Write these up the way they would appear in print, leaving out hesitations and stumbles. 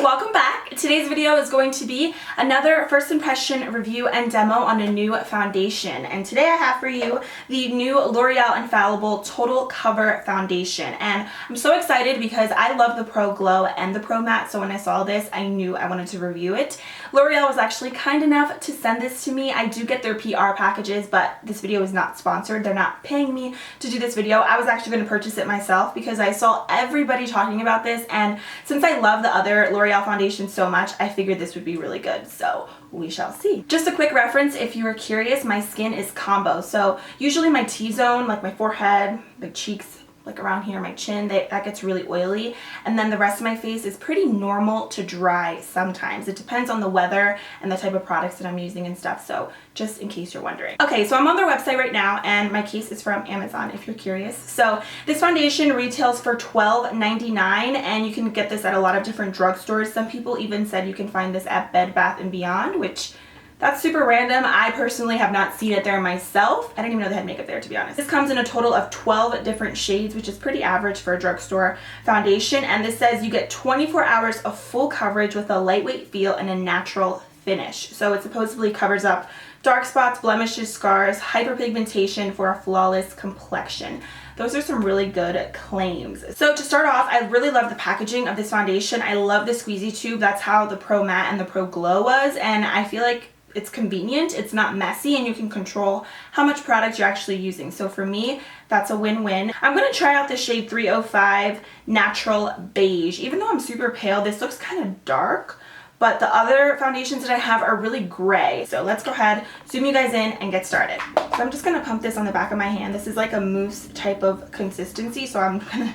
welcome back. Today's video is going to be another first impression review and demo on a new foundation. And today I have for you the new L'Oreal Infallible Total Cover Foundation. And I'm so excited because I love the Pro Glow and the Pro Matte, so when I saw this, I knew I wanted to review it. L'Oreal was actually kind enough to send this to me. I do get their PR packages, but this video is not sponsored. They're not paying me to do this video. I was actually going to purchase it myself because I saw everybody talking about this, and since I love the other L'Oreal foundation so much, I figured this would be really good, so we shall see. Just a quick reference, if you were curious, my skin is combo, so usually my T-zone, like my forehead, my cheeks, like around here, my chin, that gets really oily, and then the rest of my face is pretty normal to dry sometimes. It depends on the weather and the type of products that I'm using and stuff, so just in case you're wondering. Okay, so I'm on their website right now, and my case is from Amazon if you're curious. So this foundation retails for $12.99, and you can get this at a lot of different drugstores. Some people even said you can find this at Bed Bath & Beyond, which that's super random. I personally have not seen it there myself. I didn't even know they had makeup there, to be honest. This comes in a total of 12 different shades, which is pretty average for a drugstore foundation. And this says you get 24 hours of full coverage with a lightweight feel and a natural finish. So it supposedly covers up dark spots, blemishes, scars, hyperpigmentation for a flawless complexion. Those are some really good claims. So to start off, I really love the packaging of this foundation. I love the squeezy tube. That's how the Pro Matte and the Pro Glow was, and I feel like it's convenient, it's not messy, and you can control how much product you're actually using. So for me, that's a win-win. I'm gonna try out the shade 305 Natural Beige. Even though I'm super pale, this looks kind of dark, but the other foundations that I have are really gray. So let's go ahead, zoom you guys in, and get started. So I'm just gonna pump this on the back of my hand. This is like a mousse type of consistency, so I'm gonna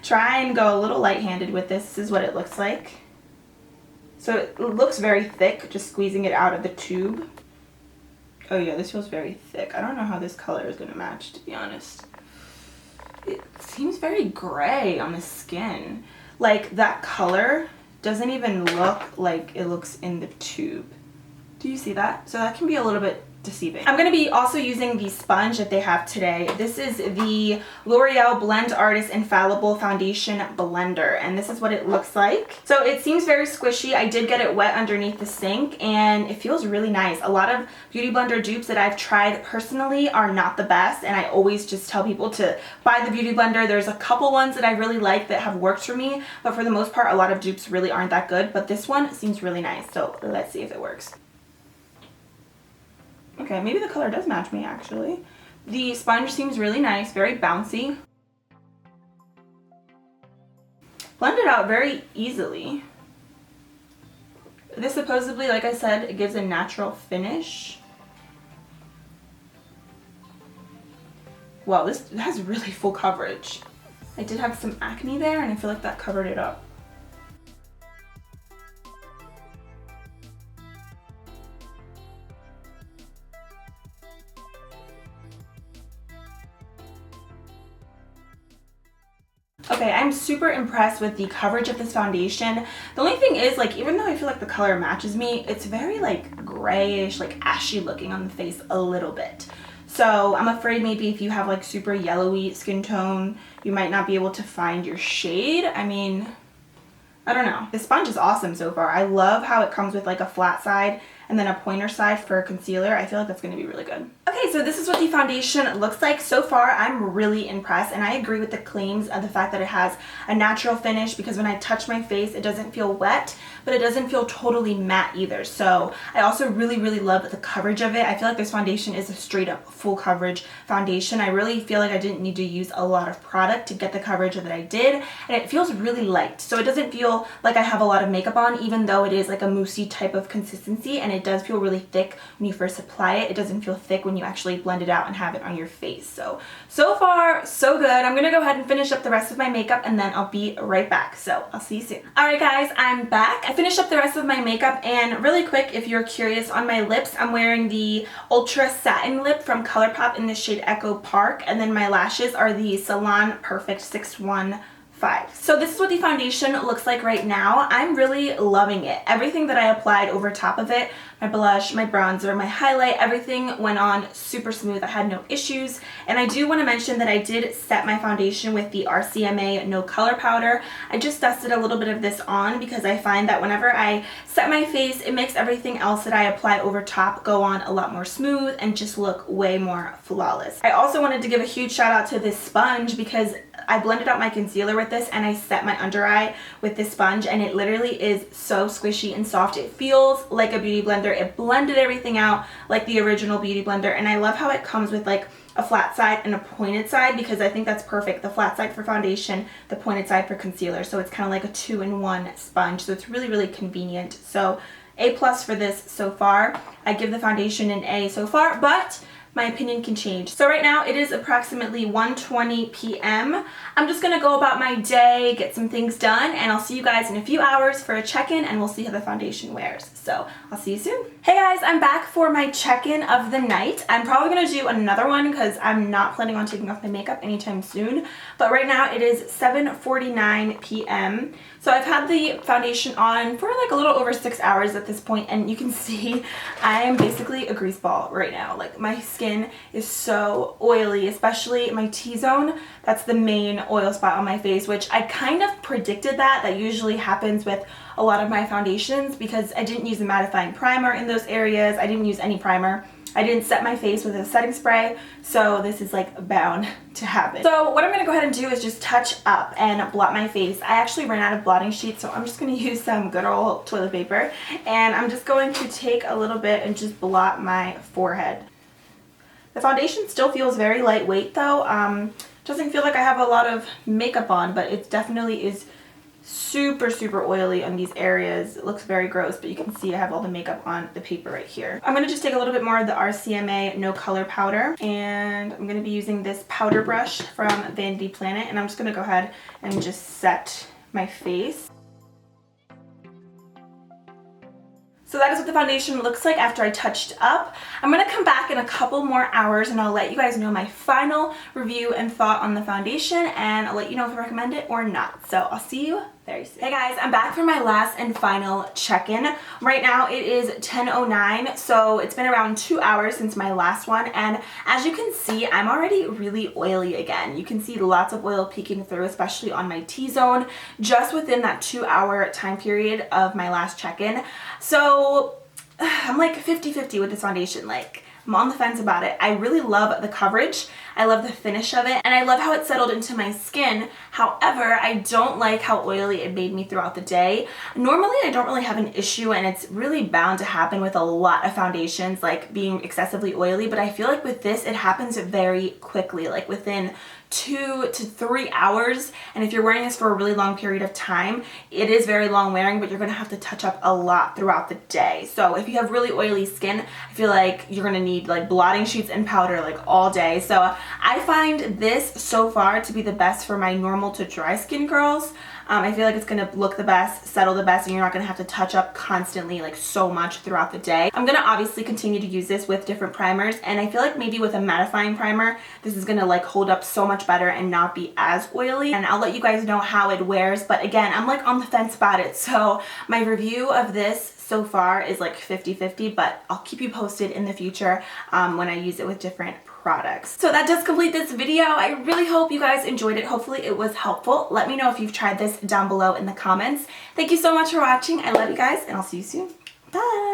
try and go a little light-handed with this. This is what it looks like. So it looks very thick, just squeezing it out of the tube. Oh yeah, this feels very thick. I don't know how this color is gonna match, to be honest. It seems very gray on the skin. Like, that color doesn't even look like it looks in the tube. Do you see that? So that can be a little bit deceiving. I'm going to be also using the sponge that they have today. This is the L'Oreal Blend Artist Infallible Foundation Blender, and this is what it looks like. So it seems very squishy. I did get it wet underneath the sink, and it feels really nice. A lot of beauty blender dupes that I've tried personally are not the best, and I always just tell people to buy the beauty blender. There's a couple ones that I really like that have worked for me, but for the most part, a lot of dupes really aren't that good, but this one seems really nice. So let's see if it works. Okay, maybe the color does match me, actually. The sponge seems really nice, very bouncy. Blend it out very easily. This supposedly, like I said, it gives a natural finish. Wow, this has really full coverage. I did have some acne there, and I feel like that covered it up. Okay, I'm super impressed with the coverage of this foundation. The only thing is, like, even though I feel like the color matches me, it's very like grayish, like ashy looking on the face a little bit. So I'm afraid maybe if you have like super yellowy skin tone, you might not be able to find your shade. I mean, I don't know. The sponge is awesome so far. I love how it comes with like a flat side and then a pointer side for concealer. I feel like that's going to be really good. Okay, so this is what the foundation looks like. So far, I'm really impressed, and I agree with the claims of the fact that it has a natural finish, because when I touch my face, it doesn't feel wet, but it doesn't feel totally matte either. So I also really, really love the coverage of it. I feel like this foundation is a straight up full coverage foundation. I really feel like I didn't need to use a lot of product to get the coverage that I did, and it feels really light. So it doesn't feel like I have a lot of makeup on, even though it is like a moussey type of consistency, and it does feel really thick when you first apply it. It doesn't feel thick when you actually blend it out and have it on your face. So far, so good. I'm gonna go ahead and finish up the rest of my makeup, and then I'll be right back. So I'll see you soon. Alright guys, I'm back. I finished up the rest of my makeup, and really quick, if you're curious, on my lips, I'm wearing the Ultra Satin Lip from Colourpop in the shade Echo Park, and then my lashes are the Salon Perfect 615. So this is what the foundation looks like right now. I'm really loving it. Everything that I applied over top of it my blush, my bronzer, my highlight, everything went on super smooth. I had no issues. And I do want to mention that I did set my foundation with the RCMA No Color Powder. I just dusted a little bit of this on because I find that whenever I set my face, it makes everything else that I apply over top go on a lot more smooth and just look way more flawless. I also wanted to give a huge shout out to this sponge because I blended out my concealer with this and I set my under eye with this sponge, and it literally is so squishy and soft. It feels like a beauty blender. It blended everything out like the original beauty blender, and I love how it comes with like a flat side and a pointed side because I think that's perfect. The flat side for foundation, the pointed side for concealer. So it's kind of like a 2-in-1 sponge. So it's really, really convenient. So A+ for this so far. I give the foundation an A so far, but my opinion can change. So right now it is approximately 1:20 p.m. I'm just gonna go about my day, get some things done, and I'll see you guys in a few hours for a check-in, and we'll see how the foundation wears. So I'll see you soon. Hey guys, I'm back for my check-in of the night. I'm probably gonna do another one because I'm not planning on taking off my makeup anytime soon. But right now it is 7:49 p.m. So I've had the foundation on for like a little over 6 hours at this point, and you can see I am basically a grease ball right now. Like my skin is so oily, especially my T-zone. That's the main oil spot on my face, which I kind of predicted that usually happens with a lot of my foundations because I didn't use a mattifying primer in those areas. I didn't use any primer. I didn't set my face with a setting spray, so this is like bound to happen. So what I'm gonna go ahead and do is just touch up and blot my face. I actually ran out of blotting sheets, so I'm just gonna use some good old toilet paper, and I'm just going to take a little bit and just blot my forehead. The foundation still feels very lightweight though. Doesn't feel like I have a lot of makeup on, but it definitely is super, super oily on these areas. It looks very gross, but you can see I have all the makeup on the paper right here. I'm going to just take a little bit more of the RCMA No Color Powder, and I'm going to be using this powder brush from Vanity Planet, and I'm just going to go ahead and just set my face. So that is what the foundation looks like after I touched up. I'm going to come back in a couple more hours and I'll let you guys know my final review and thought on the foundation, and I'll let you know if I recommend it or not. So I'll see you very soon. Hey guys, I'm back for my last and final check-in. Right now it is 10:09, so it's been around 2 hours since my last one, and as you can see, I'm already really oily again. You can see lots of oil peeking through, especially on my T-zone, just within that 2-hour time period of my last check-in. So I'm like 50-50 with this foundation. Like, I'm on the fence about it. I really love the coverage. I love the finish of it, and I love how it settled into my skin. However, I don't like how oily it made me throughout the day. Normally, I don't really have an issue, and it's really bound to happen with a lot of foundations, like being excessively oily, but I feel like with this, it happens very quickly, like within 2 to 3 hours. And if you're wearing this for a really long period of time, it is very long wearing, but you're gonna have to touch up a lot throughout the day. So if you have really oily skin, I feel like you're gonna need like blotting sheets and powder like all day. So I find this so far to be the best for my normal to dry skin girls. I feel like it's gonna look the best, settle the best, and you're not gonna have to touch up constantly like so much throughout the day. I'm gonna obviously continue to use this with different primers, and I feel like maybe with a mattifying primer, this is gonna like hold up so much better and not be as oily, and I'll let you guys know how it wears. But again, I'm like on the fence about it, so my review of this so far is like 50-50, but I'll keep you posted in the future when I use it with different products. So that does complete this video. I really hope you guys enjoyed it. Hopefully it was helpful. Let me know if you've tried this down below in the comments. Thank you so much for watching. I love you guys, and I'll see you soon. Bye!